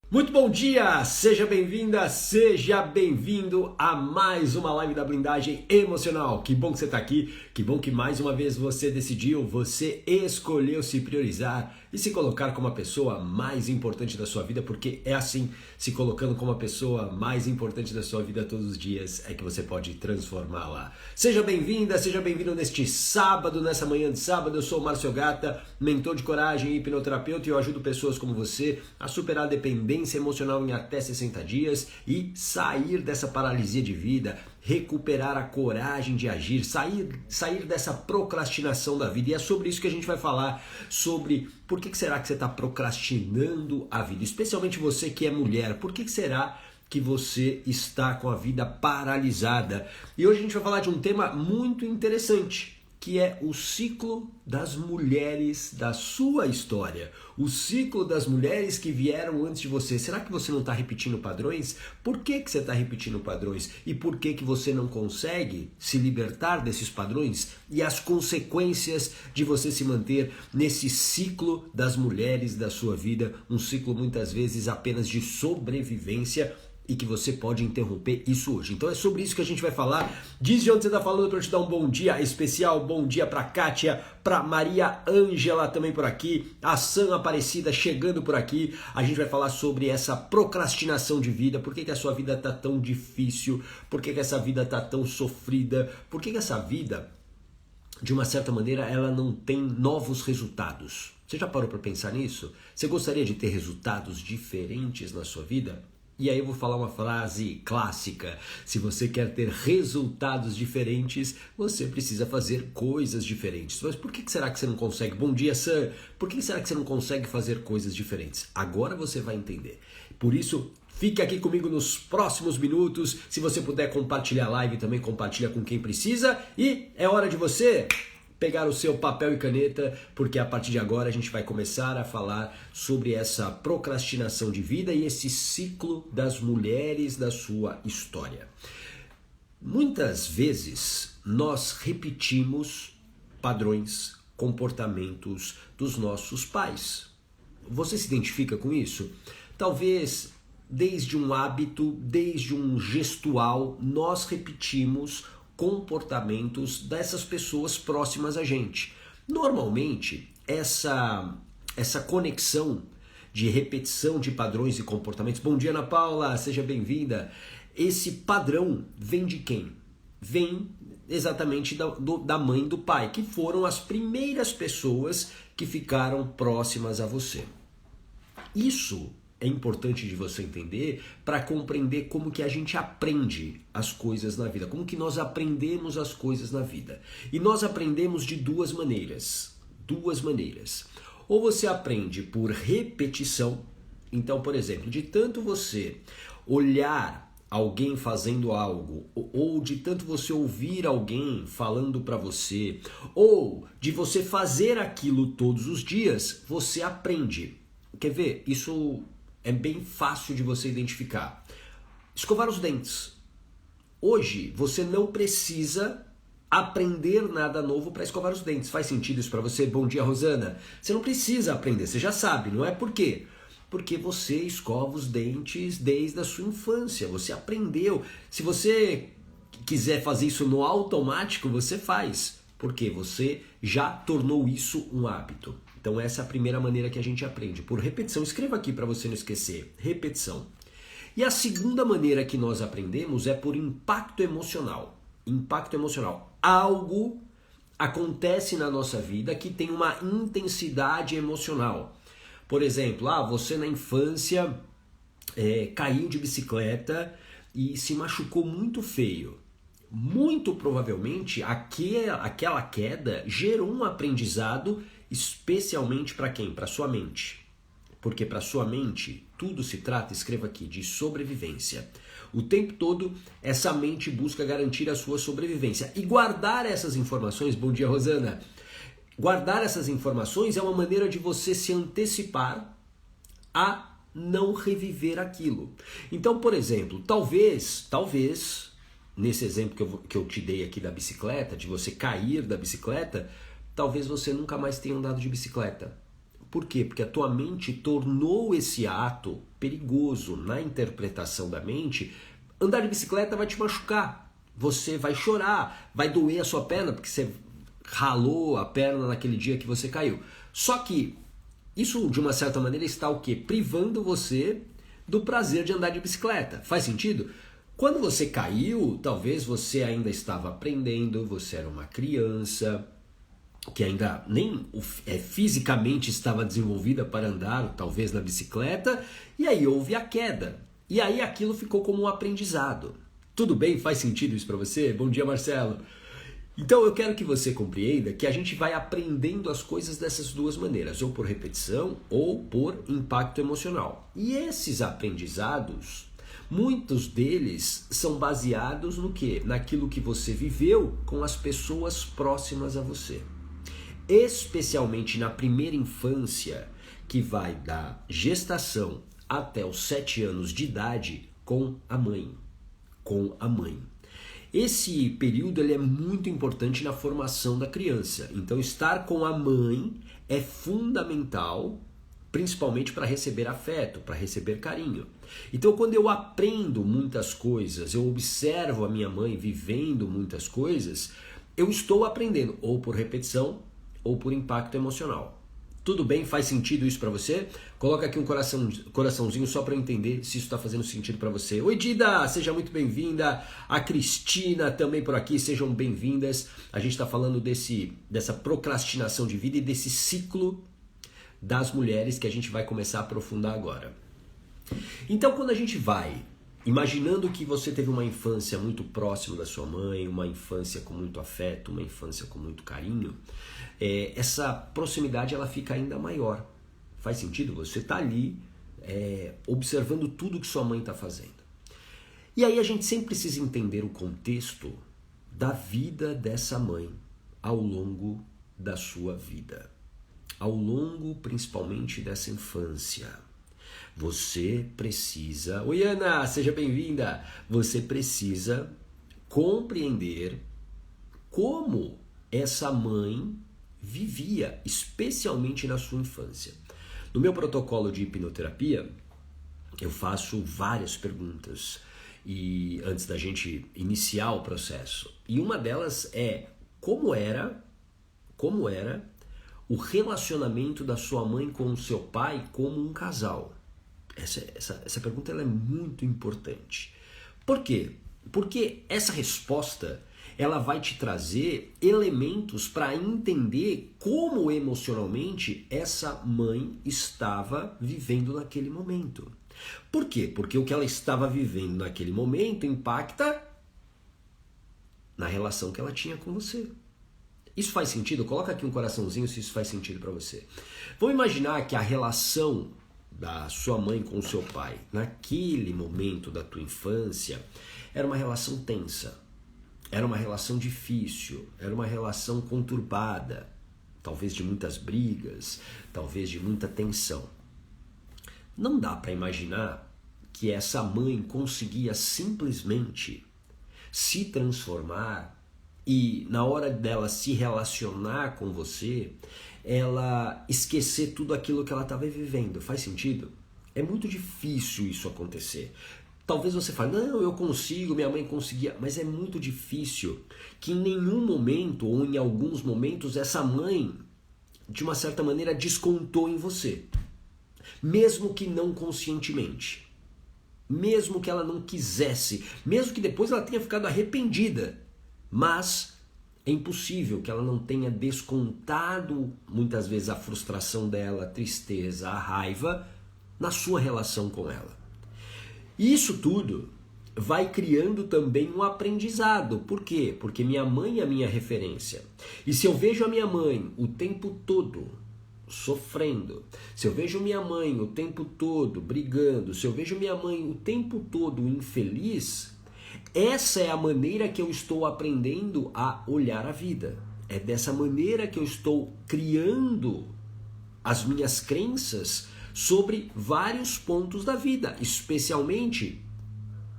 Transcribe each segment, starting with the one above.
Muito bom dia, seja bem-vinda, seja bem-vindo a mais uma live da blindagem emocional. Que bom que você está aqui, que bom que mais uma vez você decidiu, você escolheu se priorizar e se colocar como a pessoa mais importante da sua vida, porque é assim, se colocando como a pessoa mais importante da sua vida todos os dias, é que você pode transformá-la. Seja bem-vinda, seja bem-vindo neste sábado, nessa manhã de sábado. Eu sou o Márcio Gata, mentor de coragem e hipnoterapeuta, e eu ajudo pessoas como você a superar a dependência emocional em até 60 dias e sair dessa paralisia de vida, recuperar a coragem de agir, sair dessa procrastinação da vida. E é sobre isso que a gente vai falar, sobre por que será que você está procrastinando a vida, especialmente você que é mulher. Por que será que você está com a vida paralisada? E hoje a gente vai falar de um tema muito interessante, que é o ciclo das mulheres da sua história. O ciclo das mulheres que vieram antes de você. Será que você não está repetindo padrões? Por que você está repetindo padrões? E por que você não consegue se libertar desses padrões? E as consequências de você se manter nesse ciclo das mulheres da sua vida. Um ciclo muitas vezes apenas de sobrevivência, e que você pode interromper isso hoje. Então é sobre isso que a gente vai falar. Diz de onde você está falando para eu te dar um bom dia especial. Bom dia para Kátia, para Maria Ângela também por aqui, a Sam Aparecida chegando por aqui. A gente vai falar sobre essa procrastinação de vida. Por que a sua vida está tão difícil? Por que essa vida está tão sofrida? Por que essa vida, de uma certa maneira, ela não tem novos resultados? Você já parou para pensar nisso? Você gostaria de ter resultados diferentes na sua vida? E aí eu vou falar uma frase clássica: se você quer ter resultados diferentes, você precisa fazer coisas diferentes. Mas por que será que você não consegue? Bom dia, Sam. Por que será que você não consegue fazer coisas diferentes? Agora você vai entender. Por isso, fique aqui comigo nos próximos minutos. Se você puder compartilhar a live, também compartilha com quem precisa. E é hora de você pegar o seu papel e caneta, porque a partir de agora a gente vai começar a falar sobre essa procrastinação de vida e esse ciclo das mulheres da sua história. Muitas vezes nós repetimos padrões, comportamentos dos nossos pais. Você se identifica com isso? Talvez desde um hábito, desde um gestual, nós repetimos comportamentos dessas pessoas próximas a gente. Normalmente, essa conexão de repetição de padrões e comportamentos... Bom dia, Ana Paula, seja bem-vinda. Esse padrão vem de quem? Vem exatamente da mãe e do pai, que foram as primeiras pessoas que ficaram próximas a você. Isso é importante de você entender para compreender como que a gente aprende as coisas na vida, como que nós aprendemos as coisas na vida. E nós aprendemos de duas maneiras. Ou você aprende por repetição. Então, por exemplo, de tanto você olhar alguém fazendo algo, ou de tanto você ouvir alguém falando para você, ou de você fazer aquilo todos os dias, você aprende. Quer ver? Isso é bem fácil de você identificar. Escovar os dentes. Hoje você não precisa aprender nada novo para escovar os dentes. Faz sentido isso para você? Bom dia, Rosana. Você não precisa aprender, você já sabe, não é? Por quê? Porque você escova os dentes desde a sua infância. Você aprendeu. Se você quiser fazer isso no automático, você faz. Porque você já tornou isso um hábito. Então essa é a primeira maneira que a gente aprende, por repetição. Escreva aqui para você não esquecer, repetição. E a segunda maneira que nós aprendemos é por impacto emocional. Impacto emocional. Algo acontece na nossa vida que tem uma intensidade emocional. Por exemplo, você na infância caiu de bicicleta e se machucou muito feio. Muito provavelmente aquela queda gerou um aprendizado, especialmente para quem? Para sua mente. Porque para sua mente tudo se trata, escreva aqui, de sobrevivência. O tempo todo essa mente busca garantir a sua sobrevivência. E guardar essas informações, bom dia, Rosana, guardar essas informações é uma maneira de você se antecipar a não reviver aquilo. Então, por exemplo, talvez, nesse exemplo que eu te dei aqui da bicicleta, de você cair da bicicleta, talvez você nunca mais tenha andado de bicicleta. Por quê? Porque a tua mente tornou esse ato perigoso na interpretação da mente. Andar de bicicleta vai te machucar, você vai chorar, vai doer a sua perna porque você ralou a perna naquele dia que você caiu. Só que isso, de uma certa maneira, está o quê? Privando você do prazer de andar de bicicleta. Faz sentido? Quando você caiu, talvez você ainda estava aprendendo, você era uma criança que ainda nem fisicamente estava desenvolvida para andar, talvez na bicicleta, e aí houve a queda. E aí aquilo ficou como um aprendizado. Tudo bem? Faz sentido isso para você? Bom dia, Marcelo. Então eu quero que você compreenda que a gente vai aprendendo as coisas dessas duas maneiras, ou por repetição ou por impacto emocional. E esses aprendizados, muitos deles são baseados no quê? Naquilo que você viveu com as pessoas próximas a você. Especialmente na primeira infância, que vai da gestação até os 7 anos de idade com a mãe. Esse período ele é muito importante na formação da criança. Então estar com a mãe é fundamental, principalmente para receber afeto, para receber carinho. Então quando eu aprendo muitas coisas, eu observo a minha mãe vivendo muitas coisas, eu estou aprendendo ou por repetição ou por impacto emocional. Tudo bem? Faz sentido isso para você? Coloca aqui um coraçãozinho só para eu entender se isso está fazendo sentido para você. Oi, Dida! Seja muito bem-vinda. A Cristina também por aqui, sejam bem-vindas. A gente está falando dessa procrastinação de vida e desse ciclo das mulheres que a gente vai começar a aprofundar agora. Então, quando a gente vai imaginando que você teve uma infância muito próxima da sua mãe, uma infância com muito afeto, uma infância com muito carinho, essa proximidade ela fica ainda maior. Faz sentido? Você está ali observando tudo que sua mãe está fazendo. E aí a gente sempre precisa entender o contexto da vida dessa mãe ao longo da sua vida. Ao longo, principalmente, dessa infância. Você precisa... Oi, Ana, seja bem-vinda! Você precisa compreender como essa mãe vivia, especialmente na sua infância. No meu protocolo de hipnoterapia, eu faço várias perguntas e antes da gente iniciar o processo. E uma delas é como era o relacionamento da sua mãe com o seu pai como um casal. Essa pergunta ela é muito importante. Por quê? Porque essa resposta ela vai te trazer elementos para entender como emocionalmente essa mãe estava vivendo naquele momento. Por quê? Porque o que ela estava vivendo naquele momento impacta na relação que ela tinha com você. Isso faz sentido? Coloca aqui um coraçãozinho se isso faz sentido para você. Vamos imaginar que a relação da sua mãe com o seu pai, naquele momento da tua infância, era uma relação tensa, era uma relação difícil, era uma relação conturbada, talvez de muitas brigas, talvez de muita tensão. Não dá para imaginar que essa mãe conseguia simplesmente se transformar e na hora dela se relacionar com você, ela esquecer tudo aquilo que ela estava vivendo. Faz sentido? É muito difícil isso acontecer. Talvez você fale, não, eu consigo, minha mãe conseguia, mas é muito difícil que em nenhum momento ou em alguns momentos essa mãe, de uma certa maneira, descontou em você. Mesmo que não conscientemente. Mesmo que ela não quisesse. Mesmo que depois ela tenha ficado arrependida. Mas é impossível que ela não tenha descontado muitas vezes a frustração dela, a tristeza, a raiva na sua relação com ela. E isso tudo vai criando também um aprendizado. Por quê? Porque minha mãe é a minha referência. E se eu vejo a minha mãe o tempo todo sofrendo, se eu vejo minha mãe o tempo todo brigando, se eu vejo minha mãe o tempo todo infeliz, essa é a maneira que eu estou aprendendo a olhar a vida. É dessa maneira que eu estou criando as minhas crenças sobre vários pontos da vida, especialmente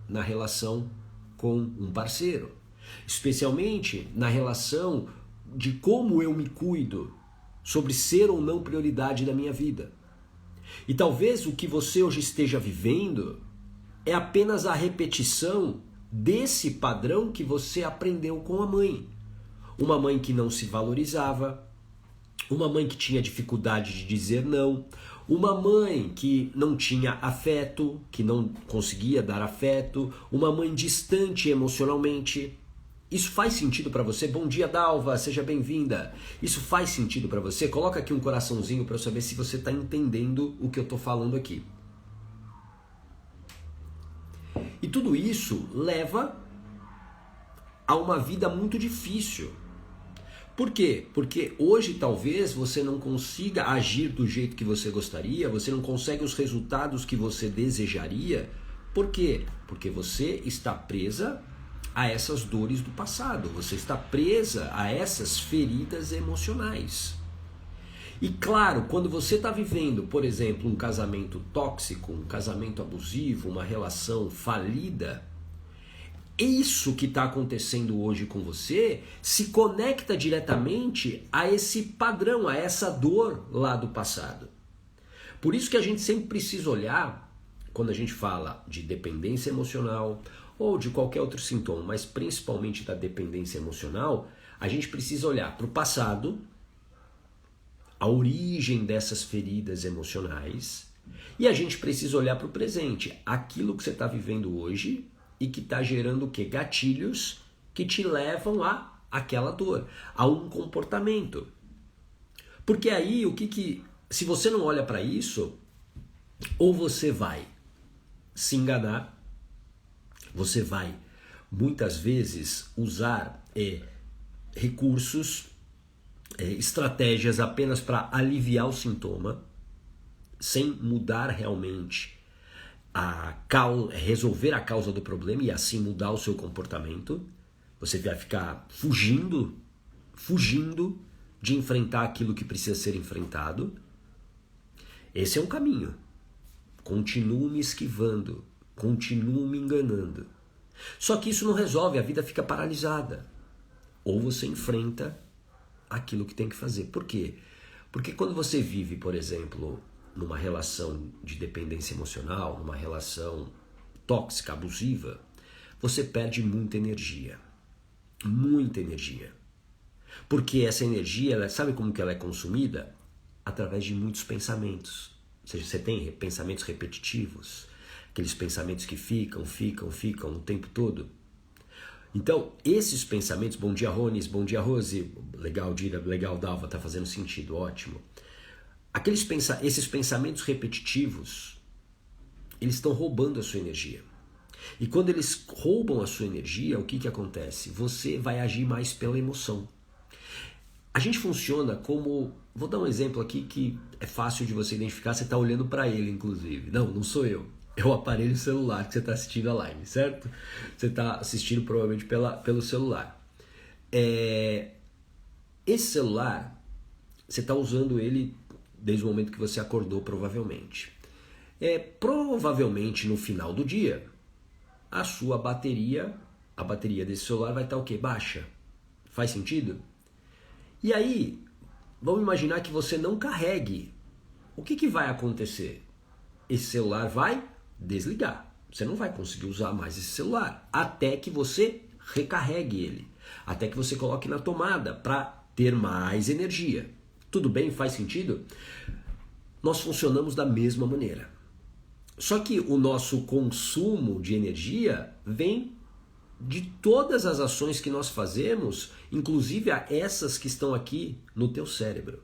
na relação com um parceiro, especialmente na relação de como eu me cuido sobre ser ou não prioridade da minha vida. E talvez o que você hoje esteja vivendo é apenas a repetição desse padrão que você aprendeu com a mãe. Uma mãe que não se valorizava, uma mãe que tinha dificuldade de dizer não, uma mãe que não tinha afeto, que não conseguia dar afeto, uma mãe distante emocionalmente. Isso faz sentido para você? Bom dia, Dalva, seja bem-vinda. Isso faz sentido para você? Coloca aqui um coraçãozinho para eu saber se você está entendendo o que eu estou falando aqui. E tudo isso leva a uma vida muito difícil. Por quê? Porque hoje talvez você não consiga agir do jeito que você gostaria, você não consegue os resultados que você desejaria. Por quê? Porque você está presa a essas dores do passado, você está presa a essas feridas emocionais. E claro, quando você está vivendo, por exemplo, um casamento tóxico, um casamento abusivo, uma relação falida, isso que está acontecendo hoje com você se conecta diretamente a esse padrão, a essa dor lá do passado. Por isso que a gente sempre precisa olhar, quando a gente fala de dependência emocional ou de qualquer outro sintoma, mas principalmente da dependência emocional, a gente precisa olhar para o passado, a origem dessas feridas emocionais, e a gente precisa olhar para o presente, aquilo que você está vivendo hoje e que está gerando o quê? Gatilhos que te levam a aquela dor, a um comportamento. Porque aí, se você não olha para isso, ou você vai se enganar, você vai muitas vezes usar recursos, estratégias apenas para aliviar o sintoma, sem mudar realmente resolver a causa do problema e assim mudar o seu comportamento. Você vai ficar fugindo de enfrentar aquilo que precisa ser enfrentado. Esse é um caminho. Continuo me esquivando, continuo me enganando. Só que isso não resolve, a vida fica paralisada. Ou você enfrenta aquilo que tem que fazer. Por quê? Porque quando você vive, por exemplo, numa relação de dependência emocional, numa relação tóxica, abusiva, você perde muita energia. Muita energia. Porque essa energia, sabe como que ela é consumida? Através de muitos pensamentos. Ou seja, você tem pensamentos repetitivos, aqueles pensamentos que ficam o tempo todo. Então, esses pensamentos, bom dia Rones, bom dia Rose, legal Dira, legal Dalva, tá fazendo sentido, ótimo. Esses pensamentos repetitivos, eles estão roubando a sua energia. E quando eles roubam a sua energia, o que acontece? Você vai agir mais pela emoção. A gente funciona como... Vou dar um exemplo aqui que é fácil de você identificar, você está olhando para ele, inclusive. Não sou eu. É o aparelho celular que você está assistindo a live, certo? Você está assistindo provavelmente pelo celular. Esse celular, você está usando ele desde o momento que você acordou, provavelmente. Provavelmente no final do dia, a sua bateria, a bateria desse celular vai estar o quê? Baixa. Faz sentido? E aí, vamos imaginar que você não carregue. O que vai acontecer? Esse celular vai desligar. Você não vai conseguir usar mais esse celular até que você recarregue ele, até que você coloque na tomada para ter mais energia. Tudo bem? Faz sentido? Nós funcionamos da mesma maneira. Só que o nosso consumo de energia vem de todas as ações que nós fazemos, inclusive a essas que estão aqui no teu cérebro.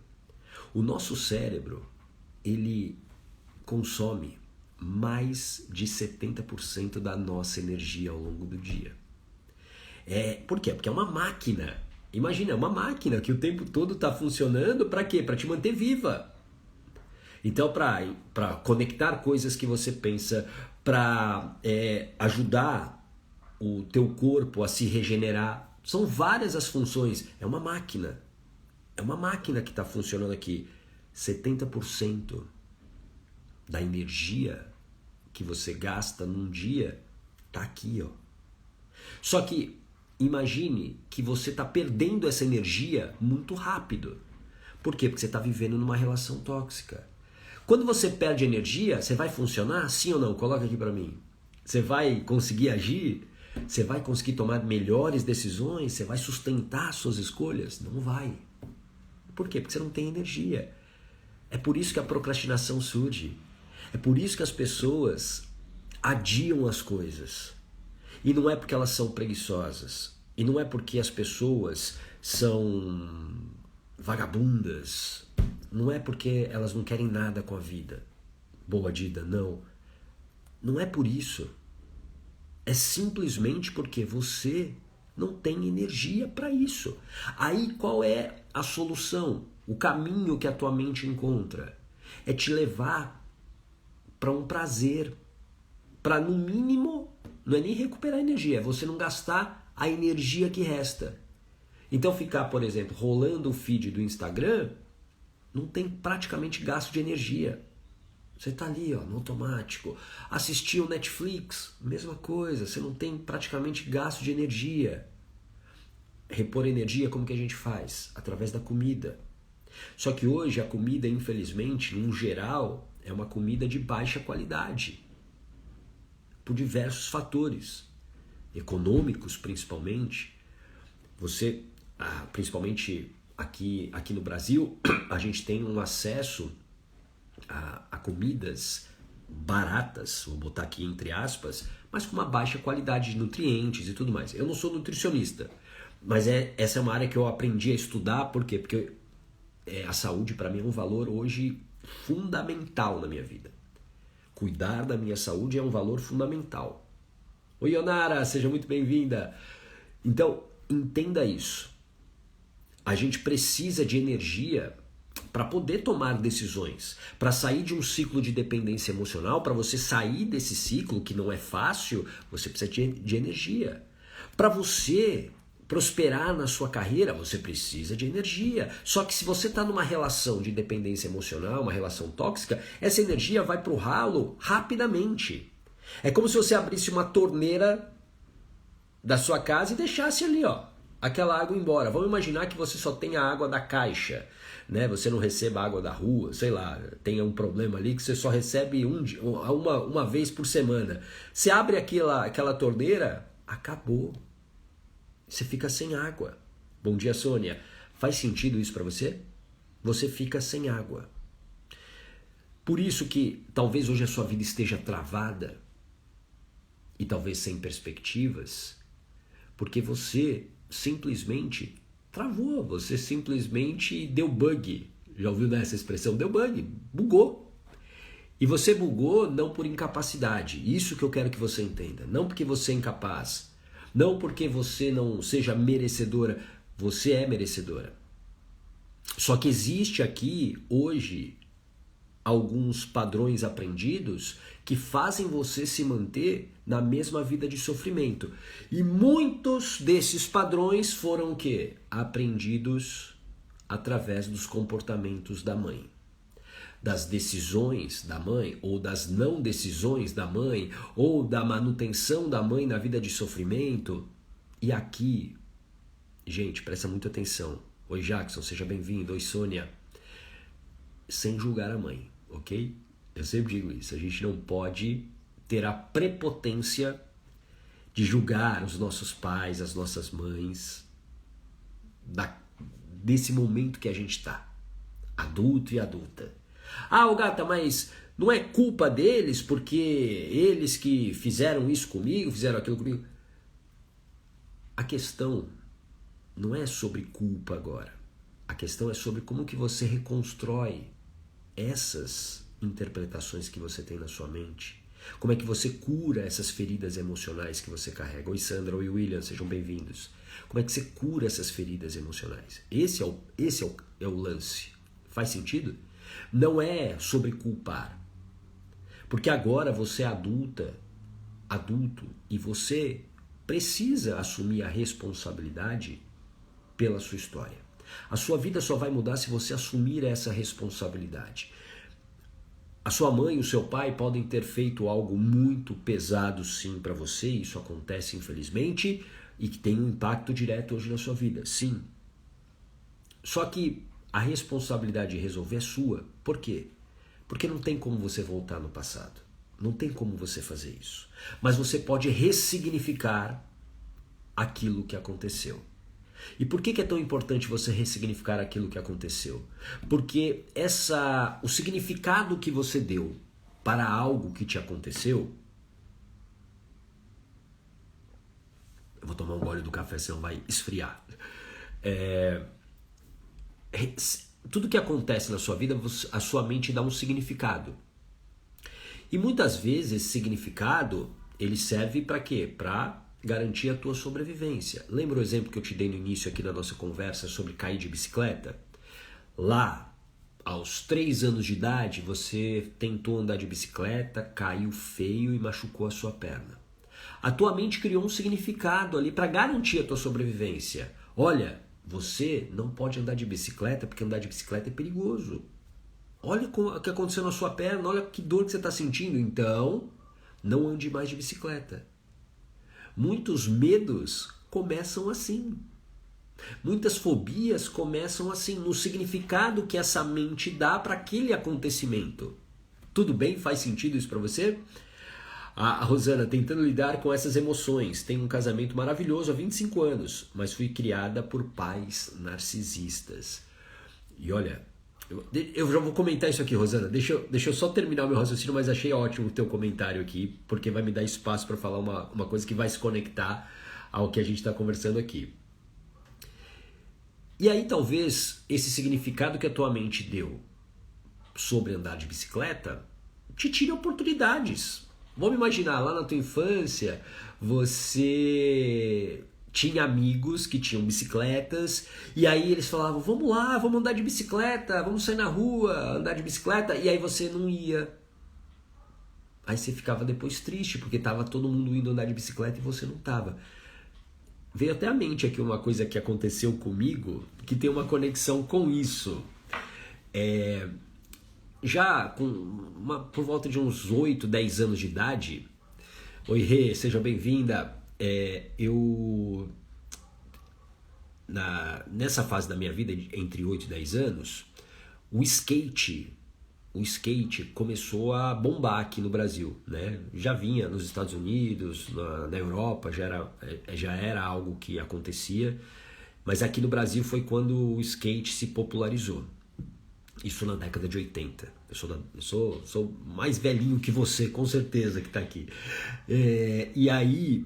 O nosso cérebro, ele consome mais de 70% da nossa energia ao longo do dia. Por quê? Porque é uma máquina. Imagina, é uma máquina que o tempo todo está funcionando para quê? Para te manter viva. Então, para conectar coisas que você pensa, para ajudar o teu corpo a se regenerar. São várias as funções. É uma máquina. É uma máquina que está funcionando aqui. 70% da energia que você gasta num dia está aqui, ó. Só que imagine que você está perdendo essa energia muito rápido. Por quê? Porque você está vivendo numa relação tóxica. Quando você perde energia, você vai funcionar? Sim ou não? Coloca aqui para mim. Você vai conseguir agir? Você vai conseguir tomar melhores decisões? Você vai sustentar suas escolhas? Não vai. Por quê? Porque você não tem energia. É por isso que a procrastinação surge. É por isso que as pessoas adiam as coisas. E não é porque elas são preguiçosas. E não é porque as pessoas são vagabundas. Não é porque elas não querem nada com a vida. Boa Dida, não. Não é por isso. É simplesmente porque você não tem energia para isso. Aí qual é a solução? O caminho que a tua mente encontra é te levar para um prazer, para no mínimo, não é nem recuperar energia, é você não gastar a energia que resta. Então ficar, por exemplo, rolando o feed do Instagram, não tem praticamente gasto de energia. Você está ali, ó, no automático. Assistir o Netflix, mesma coisa, você não tem praticamente gasto de energia. Repor energia, como que a gente faz? Através da comida. Só que hoje a comida, infelizmente, no geral, é uma comida de baixa qualidade. Por diversos fatores. Econômicos, principalmente. Você, principalmente aqui no Brasil, a gente tem um acesso a comidas baratas, vou botar aqui entre aspas, mas com uma baixa qualidade de nutrientes e tudo mais. Eu não sou nutricionista, mas essa é uma área que eu aprendi a estudar. Por quê? Porque a saúde para mim é um valor hoje fundamental na minha vida. Cuidar da minha saúde é um valor fundamental. Oi, Ionara, seja muito bem-vinda. Então, entenda isso. A gente precisa de energia para poder tomar decisões, para sair de um ciclo de dependência emocional. Para você sair desse ciclo, que não é fácil, você precisa de energia. Para você prosperar na sua carreira, você precisa de energia. Só que se você está numa relação de dependência emocional, uma relação tóxica, essa energia vai para o ralo rapidamente. É como se você abrisse uma torneira da sua casa e deixasse ali, ó, aquela água embora. Vamos imaginar que você só tem a água da caixa, né? Você não receba água da rua, sei lá, tenha um problema ali que você só recebe uma vez por semana. Você abre aquela torneira, acabou. Você fica sem água. Bom dia, Sônia. Faz sentido isso para você? Você fica sem água. Por isso que talvez hoje a sua vida esteja travada e talvez sem perspectivas, porque você simplesmente travou, você simplesmente deu bug. Já ouviu essa expressão? Deu bug, bugou. E você bugou não por incapacidade. Isso que eu quero que você entenda. Não porque você é incapaz. Não porque você não seja merecedora. Você é merecedora. Só que existe aqui, hoje, alguns padrões aprendidos que fazem você se manter na mesma vida de sofrimento. E muitos desses padrões foram o quê? Aprendidos através dos comportamentos da mãe. Das decisões da mãe, ou das não decisões da mãe, ou da manutenção da mãe na vida de sofrimento. E aqui, gente, presta muita atenção. Oi, Jackson, seja bem-vindo. Oi, Sônia. Sem julgar a mãe, ok? Eu sempre digo isso. A gente não pode ter a prepotência de julgar os nossos pais, as nossas mães, desse momento que a gente está, adulto e adulta. Ah, Gata, mas não é culpa deles porque eles que fizeram isso comigo, fizeram aquilo comigo. A questão não é sobre culpa agora. A questão é sobre como que você reconstrói essas interpretações que você tem na sua mente. Como é que você cura essas feridas emocionais que você carrega. Oi, Sandra, oi, William, sejam bem-vindos. Como é que você cura essas feridas emocionais? Esse é o lance. Faz sentido? Não é sobre culpar. Porque agora você é adulto, e você precisa assumir a responsabilidade pela sua história. A sua vida só vai mudar se você assumir essa responsabilidade. A sua mãe e o seu pai podem ter feito algo muito pesado sim para você, isso acontece infelizmente, e que tem um impacto direto hoje na sua vida, sim. Só que a responsabilidade de resolver é sua. Por quê? Porque não tem como você voltar no passado. Não tem como você fazer isso. Mas você pode ressignificar aquilo que aconteceu. E por que é tão importante você ressignificar aquilo que aconteceu? Porque o significado que você deu para algo que te aconteceu... Eu vou tomar um gole do café, senão vai esfriar. Tudo que acontece na sua vida, a sua mente dá um significado. E muitas vezes esse significado, ele serve para quê? Para garantir a tua sobrevivência. Lembra o exemplo que eu te dei no início aqui da nossa conversa sobre cair de bicicleta? Lá, aos 3 anos de idade, você tentou andar de bicicleta, caiu feio e machucou a sua perna. A tua mente criou um significado ali para garantir a tua sobrevivência. Olha, você não pode andar de bicicleta porque andar de bicicleta é perigoso. Olha o que aconteceu na sua perna, olha que dor que você está sentindo. Então, não ande mais de bicicleta. Muitos medos começam assim. Muitas fobias começam assim, no significado que essa mente dá para aquele acontecimento. Tudo bem? Faz sentido isso para você? A Rosana, tentando lidar com essas emoções. Tenho um casamento maravilhoso há 25 anos, mas fui criada por pais narcisistas. E olha, eu já vou comentar isso aqui, Rosana. Deixa eu só terminar o meu raciocínio, mas achei ótimo o teu comentário aqui, porque vai me dar espaço para falar uma coisa que vai se conectar ao que a gente está conversando aqui. E aí talvez esse significado que a tua mente deu sobre andar de bicicleta te tire oportunidades. Vamos imaginar, lá na tua infância, você tinha amigos que tinham bicicletas, e aí eles falavam, vamos lá, vamos andar de bicicleta, vamos sair na rua, andar de bicicleta, e aí você não ia. Aí você ficava depois triste, porque estava todo mundo indo andar de bicicleta e você não estava. Veio até à mente aqui uma coisa que aconteceu comigo, que tem uma conexão com isso. Já por volta de uns 8, 10 anos de idade, oi Rê, seja bem-vinda. Nessa fase da minha vida, entre 8 e 10 anos, o skate começou a bombar aqui no Brasil, né? Já vinha nos Estados Unidos, na Europa, já era algo que acontecia, mas aqui no Brasil foi quando o skate se popularizou. Isso na década de 80. Eu sou mais velhinho que você, com certeza, que está aqui. E aí,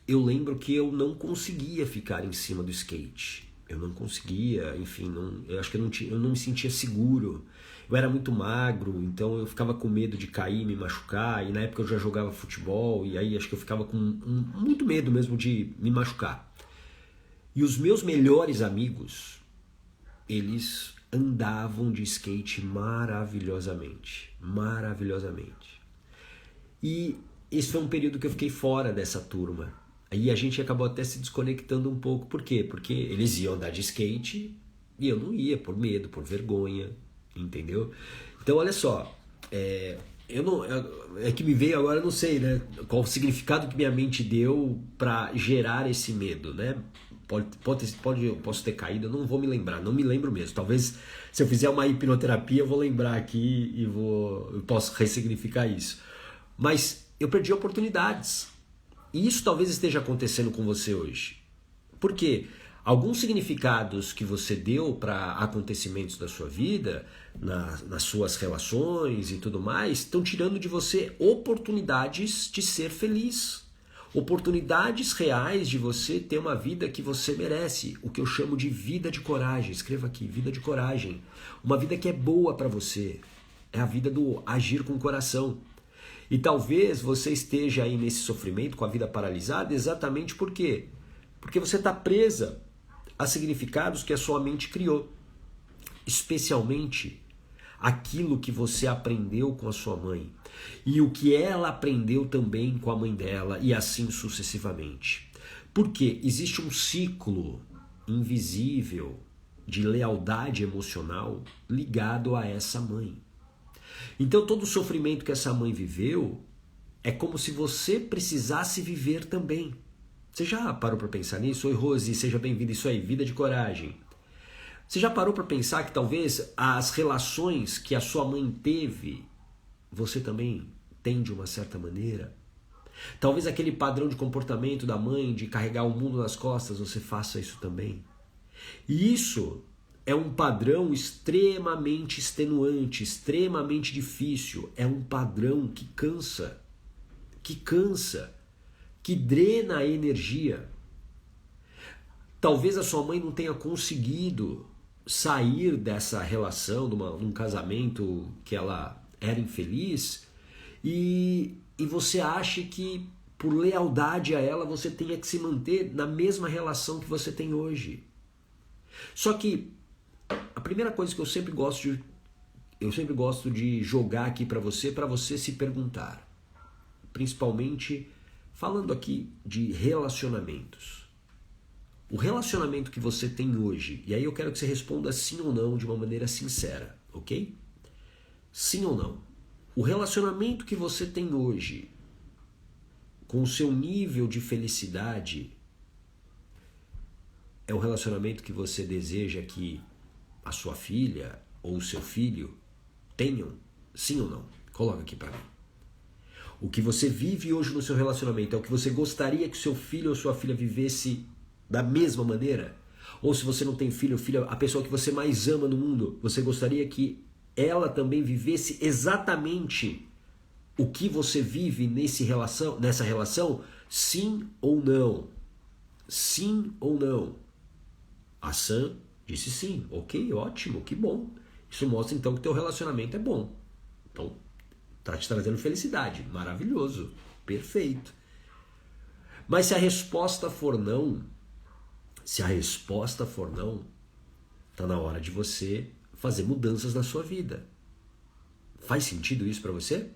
eu lembro que eu não conseguia ficar em cima do skate. Eu não conseguia, enfim, eu acho que eu não me sentia seguro. Eu era muito magro, então eu ficava com medo de cair, me machucar. E na época eu já jogava futebol, e aí acho que eu ficava com muito medo mesmo de me machucar. E os meus melhores amigos, eles andavam de skate maravilhosamente. E esse foi um período que eu fiquei fora dessa turma. Aí a gente acabou até se desconectando um pouco. Por quê? Porque eles iam andar de skate e eu não ia, por medo, por vergonha, entendeu? Então olha só, é que me veio agora, não sei, né? Qual o significado que minha mente deu para gerar esse medo, né? Eu posso ter caído, eu não vou me lembrar, não me lembro mesmo. Talvez se eu fizer uma hipnoterapia eu vou lembrar aqui e eu posso ressignificar isso. Mas eu perdi oportunidades. E isso talvez esteja acontecendo com você hoje. Por quê? Alguns significados que você deu para acontecimentos da sua vida, nas suas relações e tudo mais, estão tirando de você oportunidades de ser feliz. Oportunidades reais de você ter uma vida que você merece, o que eu chamo de vida de coragem. Escreva aqui, vida de coragem. Uma vida que é boa para você. É a vida do agir com o coração. E talvez você esteja aí nesse sofrimento com a vida paralisada exatamente por quê? Porque você está presa a significados que a sua mente criou. Especialmente aquilo que você aprendeu com a sua mãe e o que ela aprendeu também com a mãe dela e assim sucessivamente. Porque existe um ciclo invisível de lealdade emocional ligado a essa mãe. Então todo o sofrimento que essa mãe viveu é como se você precisasse viver também. Você já parou para pensar nisso? Oi Rose, seja bem-vinda. Isso aí, vida de coragem. Você já parou para pensar que talvez as relações que a sua mãe teve, você também tem de uma certa maneira? Talvez aquele padrão de comportamento da mãe de carregar o mundo nas costas, você faça isso também. E isso é um padrão extremamente extenuante, extremamente difícil. É um padrão que cansa, que drena a energia. Talvez a sua mãe não tenha conseguido sair dessa relação, num casamento que ela era infeliz, e você acha que por lealdade a ela você tenha que se manter na mesma relação que você tem hoje. Só que a primeira coisa que eu sempre gosto de jogar aqui para você se perguntar, principalmente falando aqui de relacionamentos. O relacionamento que você tem hoje, e aí eu quero que você responda sim ou não de uma maneira sincera, ok? Sim ou não? O relacionamento que você tem hoje, com o seu nível de felicidade, é o relacionamento que você deseja que a sua filha ou o seu filho tenham? Sim ou não? Coloca aqui para mim. O que você vive hoje no seu relacionamento é o que você gostaria que o seu filho ou sua filha vivesse da mesma maneira? Ou se você não tem filho ou filha, a pessoa que você mais ama no mundo, você gostaria que ela também vivesse exatamente o que você vive nessa relação? Sim ou não? Sim ou não? A Sam disse sim. Ok, ótimo, que bom. Isso mostra então que teu relacionamento é bom. Então, tá te trazendo felicidade. Maravilhoso. Perfeito. Mas se a resposta for não, tá na hora de você fazer mudanças na sua vida. Faz sentido isso para você?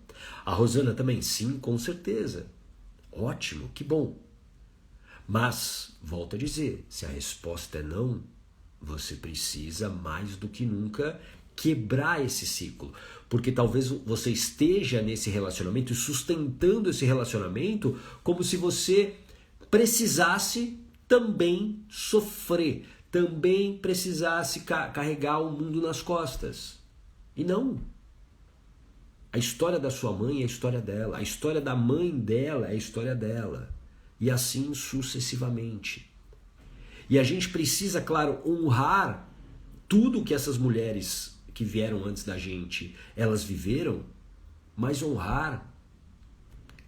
A Rosana também, sim, com certeza. Ótimo, que bom. Mas, volto a dizer, se a resposta é não, você precisa mais do que nunca quebrar esse ciclo. Porque talvez você esteja nesse relacionamento e sustentando esse relacionamento como se você precisasse também sofrer, também precisasse carregar o mundo nas costas. E não. A história da sua mãe é a história dela, a história da mãe dela é a história dela. E assim sucessivamente. E a gente precisa, claro, honrar tudo que essas mulheres que vieram antes da gente, elas viveram, mas honrar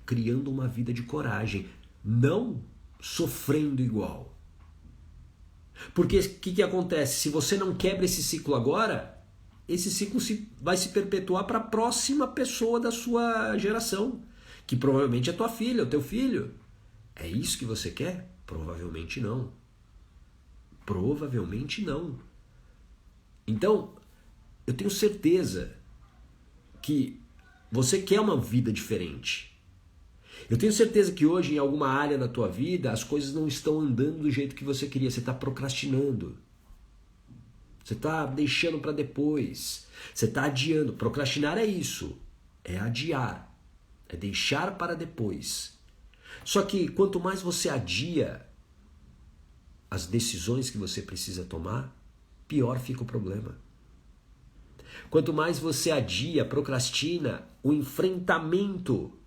criando uma vida de coragem, não sofrendo igual. Porque o que acontece? Se você não quebra esse ciclo agora, esse ciclo vai se perpetuar para a próxima pessoa da sua geração, que provavelmente é tua filha, o teu filho. É isso que você quer? Provavelmente não. Provavelmente não. Então, eu tenho certeza que você quer uma vida diferente. Eu tenho certeza que hoje, em alguma área da tua vida, as coisas não estão andando do jeito que você queria. Você está procrastinando. Você está deixando para depois. Você está adiando. Procrastinar é isso. É adiar. É deixar para depois. Só que quanto mais você adia as decisões que você precisa tomar, pior fica o problema. Quanto mais você adia, procrastina o enfrentamento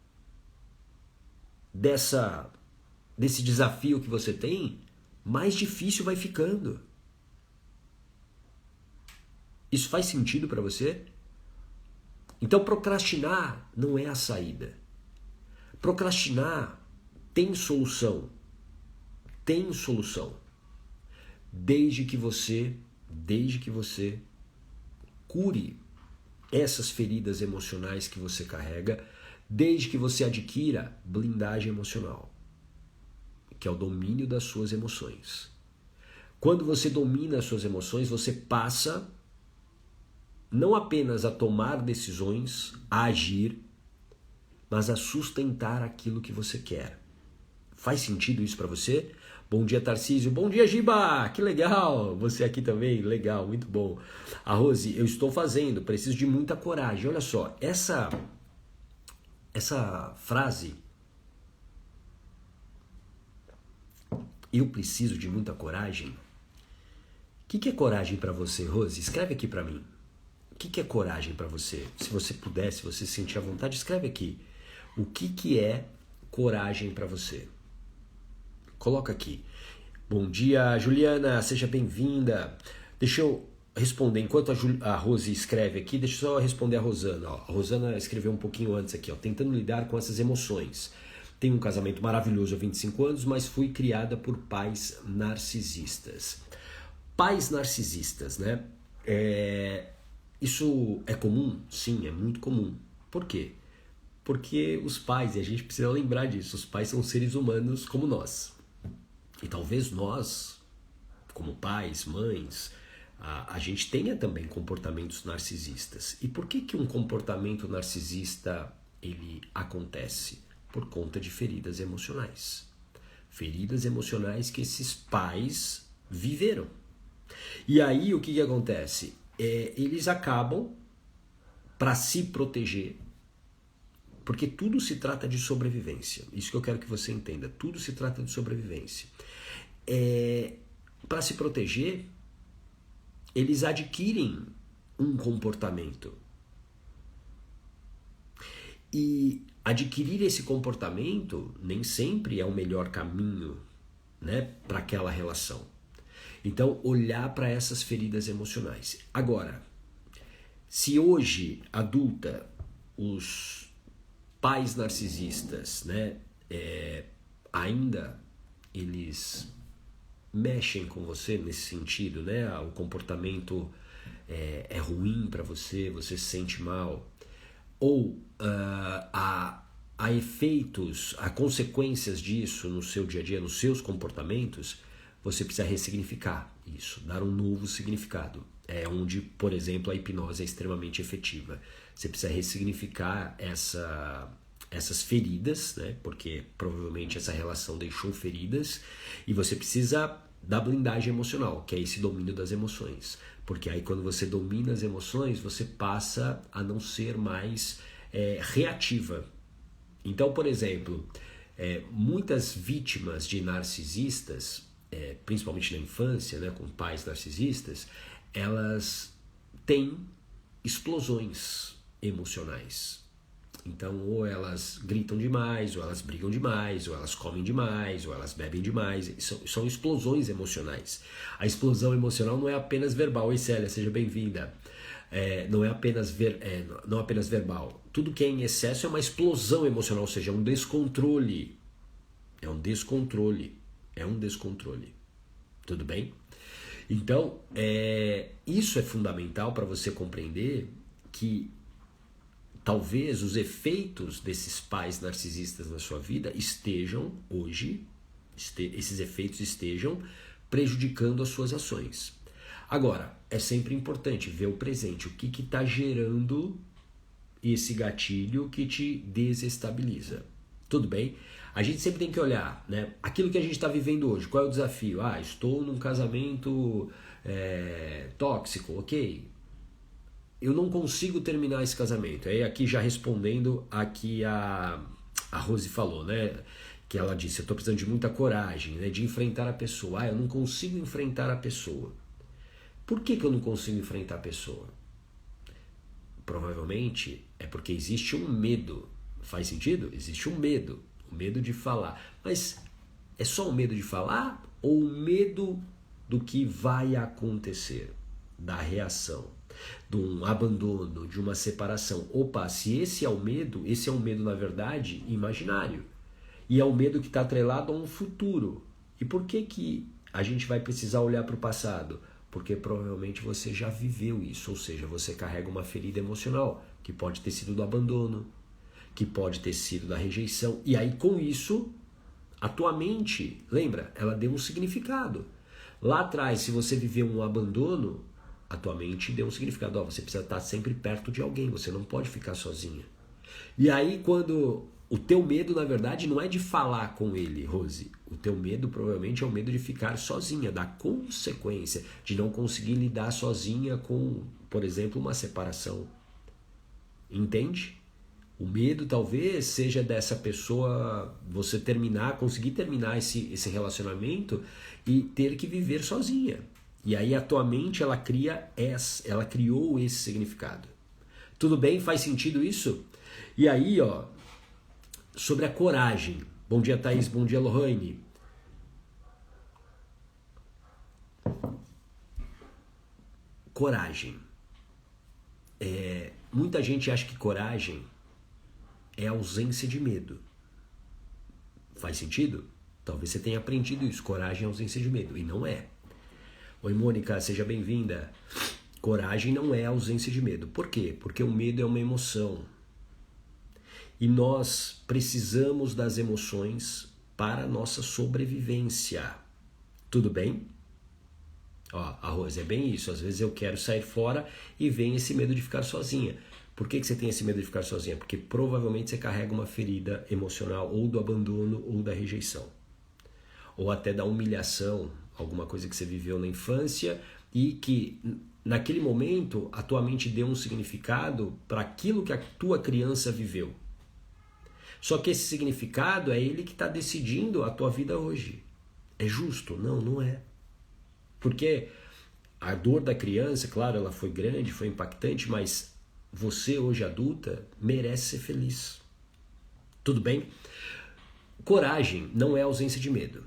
desse desafio que você tem, mais difícil vai ficando. Isso faz sentido para você? Então procrastinar não é a saída. Procrastinar tem solução. Tem solução. Desde que você cure essas feridas emocionais que você carrega, desde que você adquira blindagem emocional, que é o domínio das suas emoções. Quando você domina as suas emoções, você passa não apenas a tomar decisões, a agir, mas a sustentar aquilo que você quer. Faz sentido isso para você? Bom dia, Tarcísio. Bom dia, Giba. Que legal. Você aqui também. Legal, muito bom. A Rose, eu estou fazendo, preciso de muita coragem. Olha só, essa frase, eu preciso de muita coragem, que é coragem para você, Rose? Escreve aqui para mim. O que é coragem para você? Se você puder, se você sentir à vontade, escreve aqui. O que é coragem para você? Coloca aqui. Bom dia, Juliana, seja bem-vinda. Deixa eu responder, enquanto a Rose escreve aqui, deixa eu só responder a Rosana. Ó, a Rosana escreveu um pouquinho antes aqui, ó, tentando lidar com essas emoções. Tenho um casamento maravilhoso há 25 anos, mas fui criada por pais narcisistas. Pais narcisistas, né? Isso é comum? Sim, é muito comum. Por quê? Porque os pais, e a gente precisa lembrar disso, os pais são seres humanos como nós. E talvez nós, como pais, mães, a gente tenha também comportamentos narcisistas. E por que um comportamento narcisista ele acontece? Por conta de feridas emocionais. Feridas emocionais que esses pais viveram. E aí o que acontece? Eles acabam, para se proteger, porque tudo se trata de sobrevivência. Isso que eu quero que você entenda. Tudo se trata de sobrevivência. Para se proteger, eles adquirem um comportamento. E adquirir esse comportamento nem sempre é o melhor caminho, né, para aquela relação. Então, olhar para essas feridas emocionais. Agora, se hoje, adulta, os pais narcisistas, né, ainda eles mexem com você nesse sentido, né, o comportamento é ruim para você, você se sente mal, ou há efeitos, há consequências disso no seu dia a dia, nos seus comportamentos, você precisa ressignificar isso, dar um novo significado. É onde, por exemplo, a hipnose é extremamente efetiva. Você precisa ressignificar essas feridas, né? Porque provavelmente essa relação deixou feridas, e você precisa da blindagem emocional, que é esse domínio das emoções. Porque aí quando você domina as emoções, você passa a não ser mais reativa. Então, por exemplo, muitas vítimas de narcisistas, principalmente na infância, né, com pais narcisistas, elas têm explosões emocionais. Então, ou elas gritam demais, ou elas brigam demais, ou elas comem demais, ou elas bebem demais. São explosões emocionais. A explosão emocional não é apenas verbal. Oi, Célia, seja bem-vinda. Não é apenas não apenas verbal. Tudo que é em excesso é uma explosão emocional, ou seja, é um descontrole. É um descontrole. Tudo bem? Então, isso é fundamental para você compreender que talvez os efeitos desses pais narcisistas na sua vida estejam hoje, esses efeitos estejam prejudicando as suas ações. Agora, é sempre importante ver o presente, o que está gerando esse gatilho que te desestabiliza. Tudo bem? A gente sempre tem que olhar, né, aquilo que a gente está vivendo hoje. Qual é o desafio? Estou num casamento tóxico, ok? Eu não consigo terminar esse casamento. Aí aqui já respondendo aqui a Rose falou, né? Que ela disse, eu estou precisando de muita coragem, né, de enfrentar a pessoa. Eu não consigo enfrentar a pessoa. Por que eu não consigo enfrentar a pessoa? Provavelmente é porque existe um medo. Faz sentido? Existe um medo. O medo de falar. Mas é só o medo de falar ou o medo do que vai acontecer? Da reação, de um abandono, de uma separação. Opa, se esse é o medo na verdade imaginário. E é o medo que está atrelado a um futuro. E por que a gente vai precisar olhar para o passado? Porque provavelmente você já viveu isso, ou seja, você carrega uma ferida emocional, que pode ter sido do abandono, que pode ter sido da rejeição. E aí com isso, a tua mente, lembra, ela deu um significado. Lá atrás, se você viveu um abandono, a tua mente deu um significado. Você precisa estar sempre perto de alguém, você não pode ficar sozinha. E aí quando o teu medo, na verdade, não é de falar com ele, Rose. O teu medo provavelmente é o medo de ficar sozinha, da consequência, de não conseguir lidar sozinha com, por exemplo, uma separação. Entende? O medo talvez seja dessa pessoa, você conseguir terminar esse relacionamento e ter que viver sozinha. E aí a tua mente ela criou esse significado. Tudo bem? Faz sentido isso? E aí, ó, sobre a coragem. Bom dia, Thaís. Bom dia, Lohane. Coragem. Muita gente acha que coragem é ausência de medo. Faz sentido? Talvez você tenha aprendido isso. Coragem é ausência de medo. E não é. Oi, Mônica, seja bem-vinda. Coragem não é ausência de medo. Por quê? Porque o medo é uma emoção. E nós precisamos das emoções para a nossa sobrevivência. Tudo bem? Ó, a Rose, é bem isso. Às vezes eu quero sair fora e vem esse medo de ficar sozinha. Por que você tem esse medo de ficar sozinha? Porque provavelmente você carrega uma ferida emocional ou do abandono ou da rejeição. Ou até da humilhação, alguma coisa que você viveu na infância e que naquele momento a tua mente deu um significado para aquilo que a tua criança viveu. Só que esse significado é ele que está decidindo a tua vida hoje. É justo? Não, não é. Porque a dor da criança, claro, ela foi grande, foi impactante, mas você hoje adulta merece ser feliz. Tudo bem? Coragem não é ausência de medo.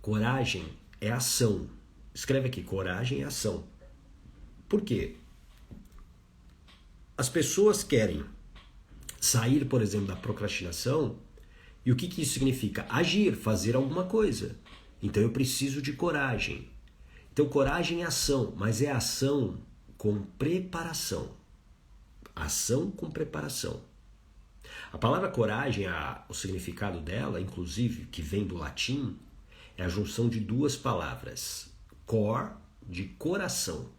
Coragem é ação. Escreve aqui, coragem é ação. Por quê? As pessoas querem sair, por exemplo, da procrastinação, e o que isso significa? Agir, fazer alguma coisa. Então eu preciso de coragem. Então coragem é ação, mas é ação com preparação. Ação com preparação. A palavra coragem, o significado dela, inclusive, que vem do latim, é a junção de duas palavras. Cor, de coração.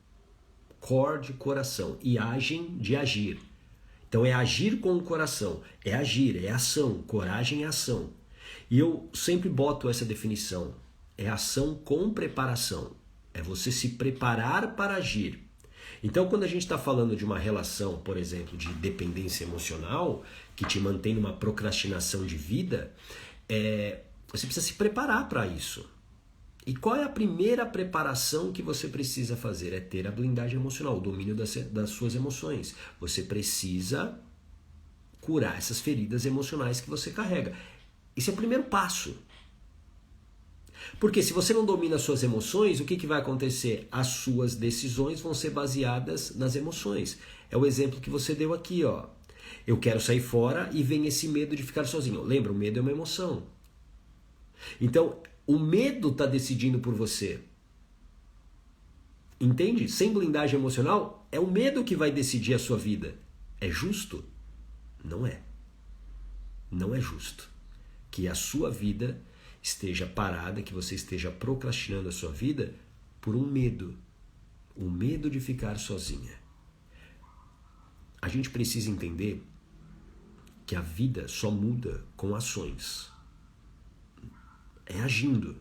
Cor, de coração. E agem, de agir. Então é agir com o coração. É agir, é ação. Coragem é ação. E eu sempre boto essa definição. É ação com preparação. É você se preparar para agir. Então, quando a gente está falando de uma relação, por exemplo, de dependência emocional, que te mantém numa procrastinação de vida, você precisa se preparar para isso. E qual é a primeira preparação que você precisa fazer? É ter a blindagem emocional, o domínio das suas emoções. Você precisa curar essas feridas emocionais que você carrega. Esse é o primeiro passo. Porque se você não domina as suas emoções, o que vai acontecer? As suas decisões vão ser baseadas nas emoções. É o exemplo que você deu aqui, ó. Eu quero sair fora e vem esse medo de ficar sozinho. Lembra, o medo é uma emoção. Então, o medo está decidindo por você. Entende? Sem blindagem emocional, é o medo que vai decidir a sua vida. É justo? Não é. Não é justo que a sua vida esteja parada, que você esteja procrastinando a sua vida por um medo. O medo de ficar sozinha. A gente precisa entender que a vida só muda com ações. É agindo.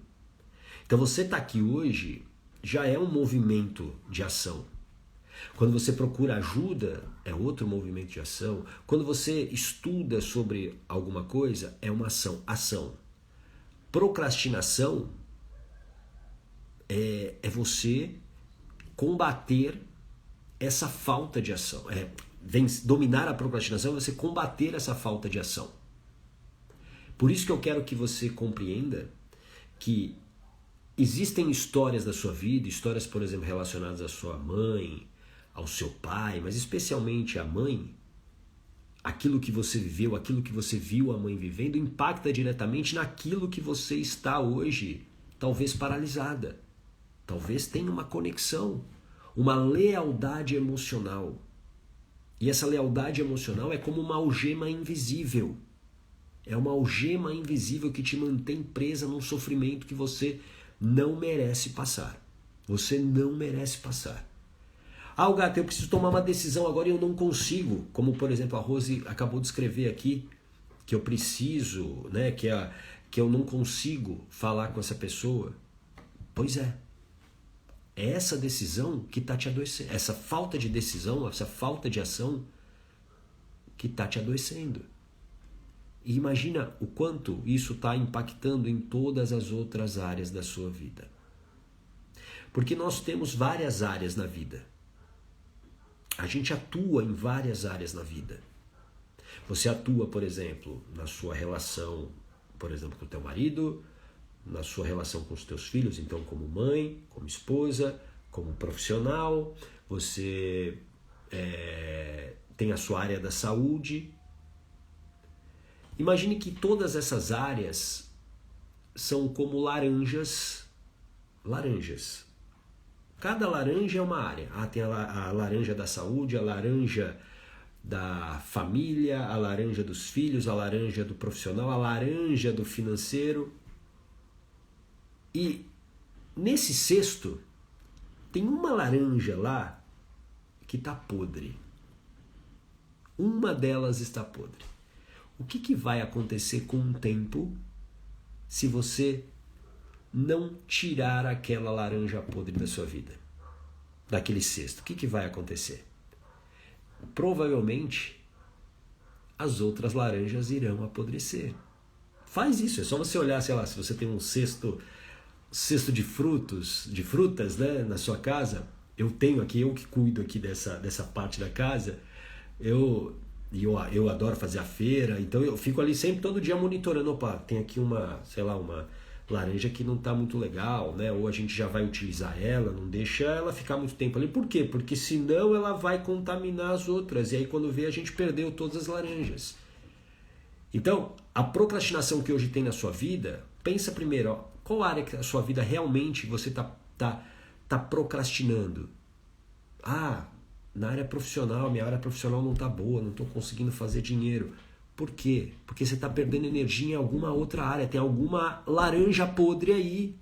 Então você está aqui hoje já é um movimento de ação. Quando você procura ajuda, é outro movimento de ação. Quando você estuda sobre alguma coisa, é uma ação. Ação. Procrastinação é você combater essa falta de ação. Dominar a procrastinação é você combater essa falta de ação. Por isso que eu quero que você compreenda que existem histórias da sua vida, histórias, por exemplo, relacionadas à sua mãe, ao seu pai, mas especialmente à mãe. Aquilo que você viveu, aquilo que você viu a mãe vivendo, impacta diretamente naquilo que você está hoje, talvez paralisada. Talvez tenha uma conexão, uma lealdade emocional. E essa lealdade emocional é como uma algema invisível. É uma algema invisível que te mantém presa num sofrimento que você não merece passar. Você não merece passar. Ah, Gato, eu preciso tomar uma decisão agora e eu não consigo. Como, por exemplo, a Rose acabou de escrever aqui, que eu preciso, né, que eu não consigo falar com essa pessoa. Pois é. É essa decisão que está te adoecendo. Essa falta de decisão, essa falta de ação que está te adoecendo. E imagina o quanto isso está impactando em todas as outras áreas da sua vida. Porque nós temos várias áreas na vida. A gente atua em várias áreas na vida. Você atua, por exemplo, na sua relação, por exemplo, com o teu marido, na sua relação com os teus filhos, então como mãe, como esposa, como profissional, você tem a sua área da saúde. Imagine que todas essas áreas são como laranjas. Cada laranja é uma área. Tem a laranja da saúde, a laranja da família, a laranja dos filhos, a laranja do profissional, a laranja do financeiro. E nesse cesto tem uma laranja lá que está podre. Uma delas está podre. O que vai acontecer com o tempo se você não tirar aquela laranja podre da sua vida, daquele cesto? O que vai acontecer? Provavelmente as outras laranjas irão apodrecer. Faz isso, é só você olhar, sei lá, se você tem um cesto de frutas, né, na sua casa. Eu tenho aqui, eu que cuido aqui dessa parte da casa. Eu adoro fazer a feira, então eu fico ali sempre, todo dia monitorando. Opa, tem aqui uma laranja que não está muito legal, né? Ou a gente já vai utilizar ela, não deixa ela ficar muito tempo ali. Por quê? Porque senão ela vai contaminar as outras, e aí quando vê a gente perdeu todas as laranjas. Então, a procrastinação que hoje tem na sua vida, pensa primeiro, ó, qual área que a sua vida realmente você tá procrastinando? Na área profissional, minha área profissional não está boa, não estou conseguindo fazer dinheiro. Por quê? Porque você está perdendo energia em alguma outra área, tem alguma laranja podre aí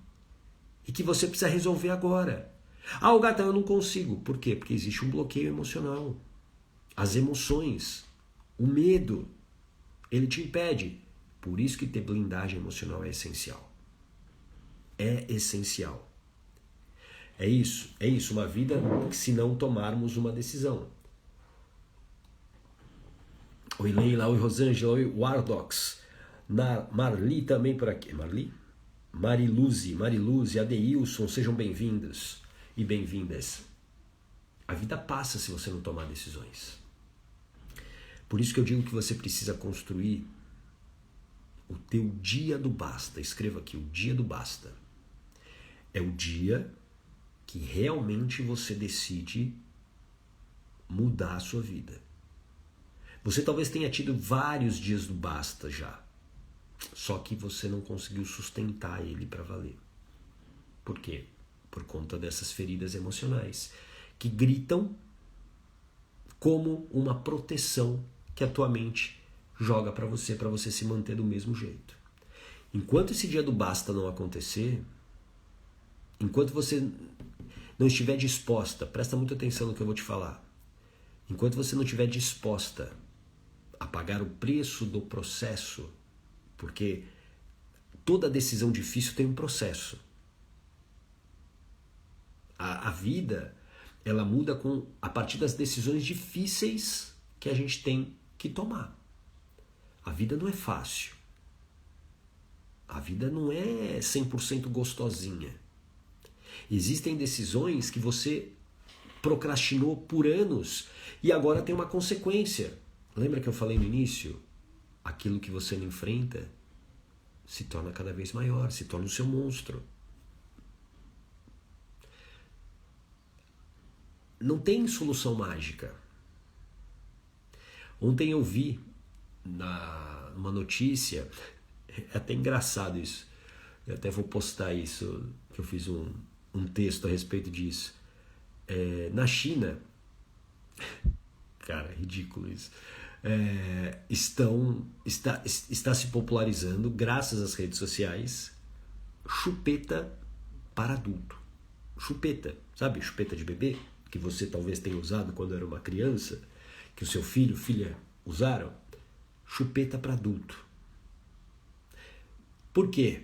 e que você precisa resolver agora. O Gatão, eu não consigo. Por quê? Porque existe um bloqueio emocional. As emoções, o medo, ele te impede. Por isso que ter blindagem emocional é essencial. É essencial. É isso, uma vida se não tomarmos uma decisão. Oi Leila, oi Rosângela, oi Wardox, Marli também por aqui. Marli? Mariluze, Adeilson, sejam bem-vindos e bem-vindas. A vida passa se você não tomar decisões. Por isso que eu digo que você precisa construir o teu dia do basta. Escreva aqui, o dia do basta. É o dia que realmente você decide mudar a sua vida. Você talvez tenha tido vários dias do basta já, só que você não conseguiu sustentar ele para valer. Por quê? Por conta dessas feridas emocionais que gritam como uma proteção que a tua mente joga para você se manter do mesmo jeito. Enquanto esse dia do basta não acontecer, enquanto você não estiver disposta, presta muita atenção no que eu vou te falar. Enquanto você não estiver disposta a pagar o preço do processo, porque toda decisão difícil tem um processo. A vida, ela muda a partir das decisões difíceis que a gente tem que tomar. A vida não é fácil. A vida não é 100% gostosinha. Existem decisões que você procrastinou por anos e agora tem uma consequência. Lembra que eu falei no início? Aquilo que você não enfrenta se torna cada vez maior, se torna o seu monstro. Não tem solução mágica. Ontem eu vi numa notícia, é até engraçado isso, eu até vou postar isso, que eu fiz um texto a respeito disso. Na China, cara, ridículo isso, está se popularizando, graças às redes sociais, chupeta para adulto. Chupeta, sabe? Chupeta de bebê, que você talvez tenha usado quando era uma criança, que o seu filho, filha usaram. Chupeta para adulto. Por quê?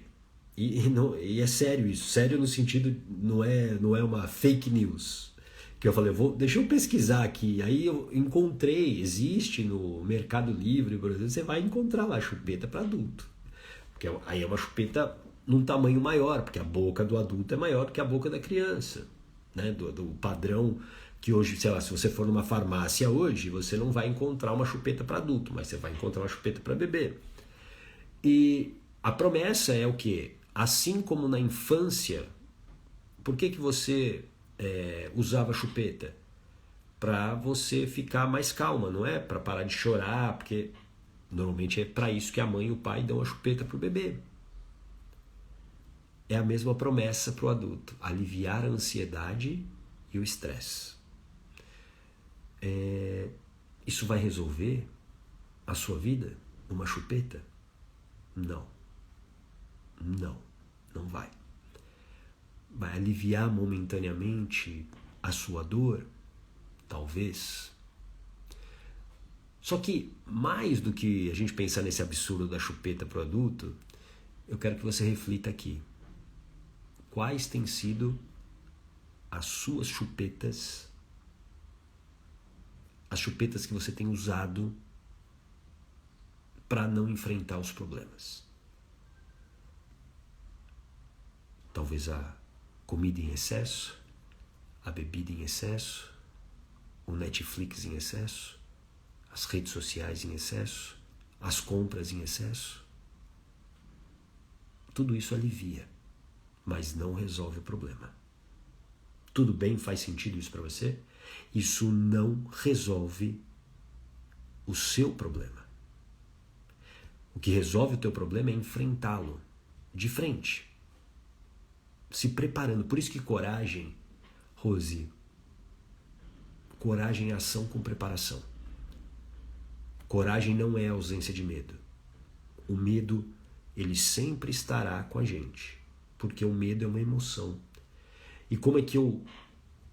E é sério isso, sério no sentido, não é uma fake news. Que eu falei, deixa eu pesquisar aqui. Aí eu encontrei, existe no Mercado Livre, por exemplo, você vai encontrar lá chupeta para adulto. Porque aí é uma chupeta num tamanho maior, porque a boca do adulto é maior do que a boca da criança, né? Do padrão que hoje, sei lá, se você for numa farmácia hoje, você não vai encontrar uma chupeta para adulto, mas você vai encontrar uma chupeta para bebê. E a promessa é o quê? Assim como na infância, por que você usava chupeta? Para você ficar mais calma, não é? Para parar de chorar, porque normalmente é para isso que a mãe e o pai dão a chupeta para o bebê. É a mesma promessa para o adulto, aliviar a ansiedade e o estresse. Isso vai resolver a sua vida? Uma chupeta? Não. Não vai. Vai aliviar momentaneamente a sua dor? Talvez. Só que, mais do que a gente pensar nesse absurdo da chupeta para o adulto, eu quero que você reflita aqui. Quais têm sido as suas chupetas, as chupetas que você tem usado para não enfrentar os problemas? Talvez a comida em excesso, a bebida em excesso, o Netflix em excesso, as redes sociais em excesso, as compras em excesso. Tudo isso alivia, mas não resolve o problema. Tudo bem? Faz sentido isso para você? Isso não resolve o seu problema. O que resolve o teu problema é enfrentá-lo de frente, se preparando. Por isso que coragem, Rose, coragem é ação com preparação. Coragem não é ausência de medo. O medo, ele sempre estará com a gente, porque o medo é uma emoção. E como é que eu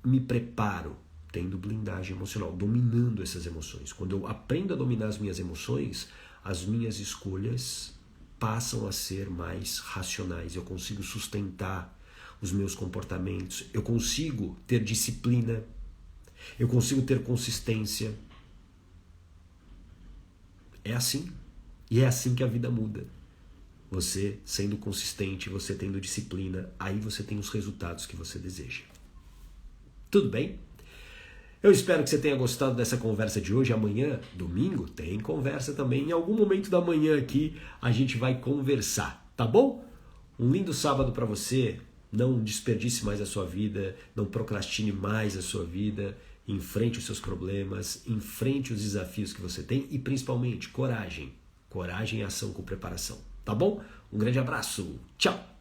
me preparo? Tendo blindagem emocional, dominando essas emoções. Quando eu aprendo a dominar as minhas emoções, as minhas escolhas passam a ser mais racionais. Eu consigo sustentar os meus comportamentos, eu consigo ter disciplina, eu consigo ter consistência. É assim. E é assim que a vida muda. Você sendo consistente, você tendo disciplina, aí você tem os resultados que você deseja. Tudo bem? Eu espero que você tenha gostado dessa conversa de hoje. Amanhã, domingo, tem conversa também. Em algum momento da manhã aqui, a gente vai conversar, tá bom? Um lindo sábado para você. Não desperdice mais a sua vida, não procrastine mais a sua vida. Enfrente os seus problemas, enfrente os desafios que você tem e principalmente coragem. Coragem e ação com preparação, tá bom? Um grande abraço, tchau!